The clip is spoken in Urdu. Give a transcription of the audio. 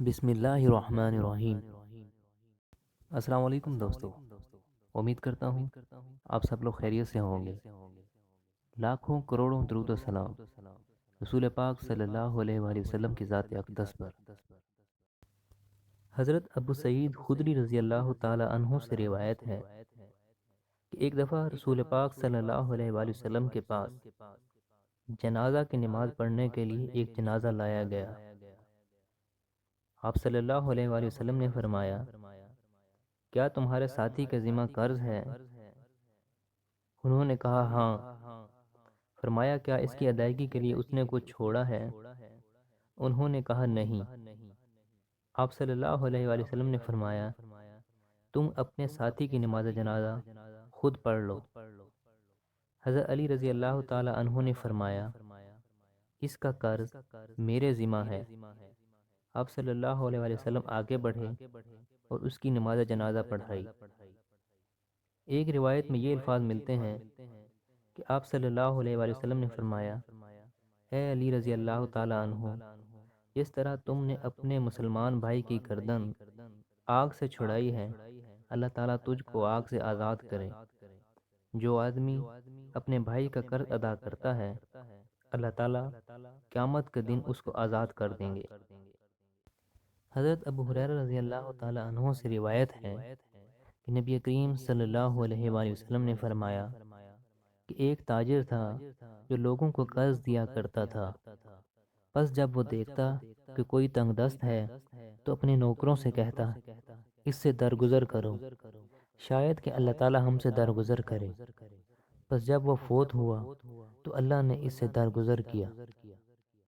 بسم اللہ الرحمن الرحیم۔ السلام علیکم دوستو، امید کرتا ہوں آپ سب لوگ خیریت سے ہوں گے۔ لاکھوں کروڑوں درود و سلام رسول پاک صلی اللہ علیہ وآلہ وسلم کی ذات اقدس پر۔ حضرت ابو سعید خدری رضی اللہ تعالی عنہ سے روایت ہے کہ ایک دفعہ رسول پاک صلی اللہ علیہ وآلہ وسلم کے پاس جنازہ کی نماز پڑھنے کے لیے ایک جنازہ لایا گیا۔ آپ صلی اللہ علیہ وآلہ وسلم نے فرمایا، کیا تمہارے ساتھی کا ذمہ قرض ہے؟ انہوں نے کہا ہاں۔ فرمایا، کیا اس کی ادائیگی کے لیے اس نے کچھ چھوڑا ہے؟ انہوں نے کہا نہیں۔ آپ صلی اللہ علیہ وآلہ وسلم نے فرمایا، تم اپنے ساتھی کی نماز جنازہ خود پڑھ لو۔ حضرت علی رضی اللہ تعالی عنہ نے فرمایا، اس کا قرض میرے ذمہ ہے۔ آپ صلی اللہ علیہ وآلہ وسلم آگے بڑھے اور اس کی نماز جنازہ پڑھائی۔ ایک روایت میں یہ الفاظ ملتے ہیں کہ آپ صلی اللہ علیہ وآلہ وسلم نے فرمایا، اے علی رضی اللہ تعالی عنہ، جس طرح تم نے اپنے مسلمان بھائی کی گردن آگ سے چھڑائی ہے، اللہ تعالیٰ تجھ کو آگ سے آزاد کرے۔ جو آدمی اپنے بھائی کا قرض ادا کرتا ہے، اللہ تعالیٰ قیامت کے دن اس کو آزاد کر دیں گے۔ حضرت ابو ہریرہ رضی اللہ تعالی عنہ سے روایت ہے کہ نبی کریم صلی اللہ علیہ وآلہ وسلم نے فرمایا کہ ایک تاجر تھا جو لوگوں کو قرض دیا کرتا تھا۔ پس جب وہ دیکھتا کہ کوئی تنگ دست ہے تو اپنے نوکروں سے کہتا، اس سے درگزر کرو، شاید کہ اللہ تعالی ہم سے درگزر کرے۔ پس جب وہ فوت ہوا تو اللہ نے اس سے درگزر کیا۔